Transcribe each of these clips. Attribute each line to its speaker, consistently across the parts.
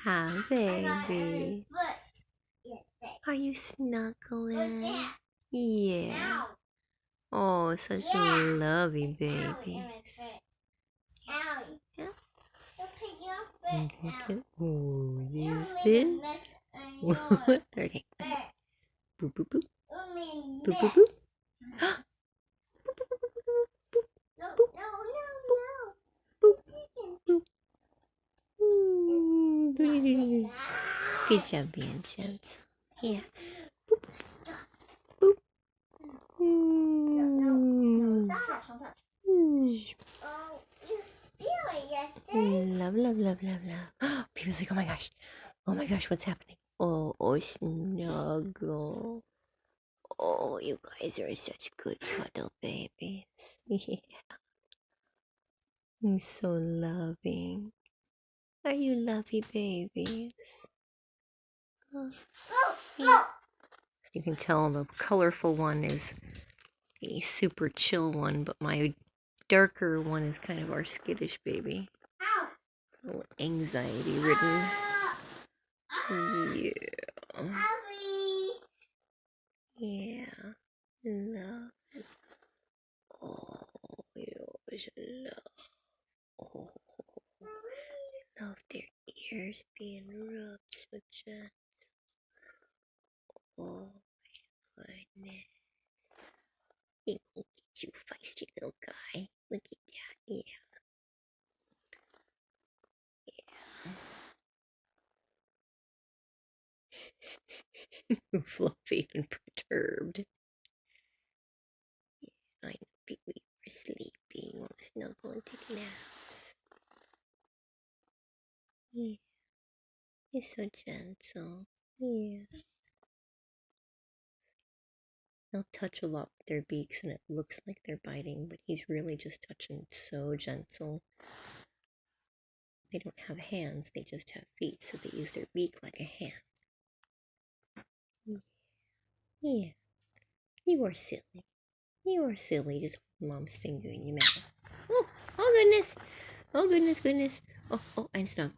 Speaker 1: Hi, baby. Are you snuggling? Yeah. Oh, such lovely babies. Yeah. Okay. Oh, is this? Okay. Let's see. Boop, boop, boop. Boop, boop, boop. Good job being gentle. Yeah. Boop. Boop. Love, love, love, love, love. People's like, oh my gosh, what's happening? Oh, snuggle. Oh, you guys are such good cuddle babies. Yeah. You're so loving. Are you lovey babies? Oh, yeah. You can tell the colorful one is the super chill one, but my darker one is kind of our skittish baby. A little anxiety ridden. Yeah. Yeah. Love. Oh, you always love. Oh, love their ears being rubbed so gentle. Oh my goodness. He gonna get you, feisty little guy. Look at that. Yeah. Fluffy and perturbed. I know, Piwi, we're sleepy. You want to snuggle and take naps. Yeah. He's so gentle. Yeah. They'll touch a lot with their beaks and it looks like they're biting, but he's really just touching so gentle. They don't have hands, they just have feet, so they use their beak like a hand. Yeah. You are silly. You are silly, just mom's finger in your mouth. Oh goodness. Oh goodness, goodness. Oh, and snuggle.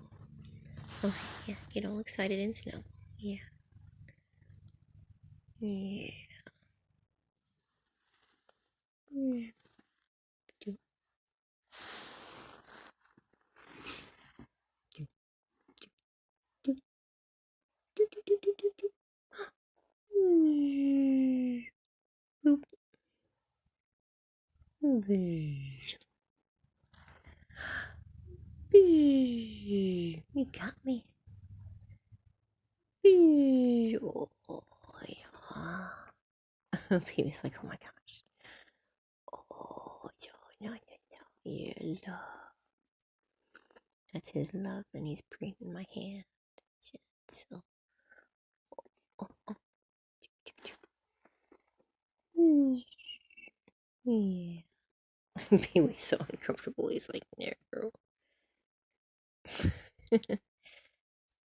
Speaker 1: Oh, yeah, get all excited and snuggle. Yeah. Yeah. Yeah. Do, do, do, do, do, do, do, do, do. Boop. Boop. You got me. Oh, yeah. Baby's like, oh my gosh. Oh, no. Yeah, love. That's his love, and he's preening my hand. Gentle. Oh. Yeah. Baby's so uncomfortable. He's like, no.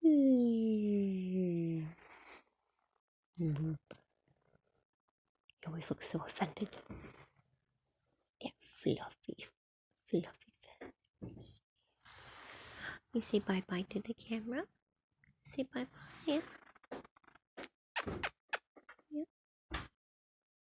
Speaker 1: He always looks so offended. That fluffy feathers. You say bye-bye to the camera? Say bye-bye. Yeah.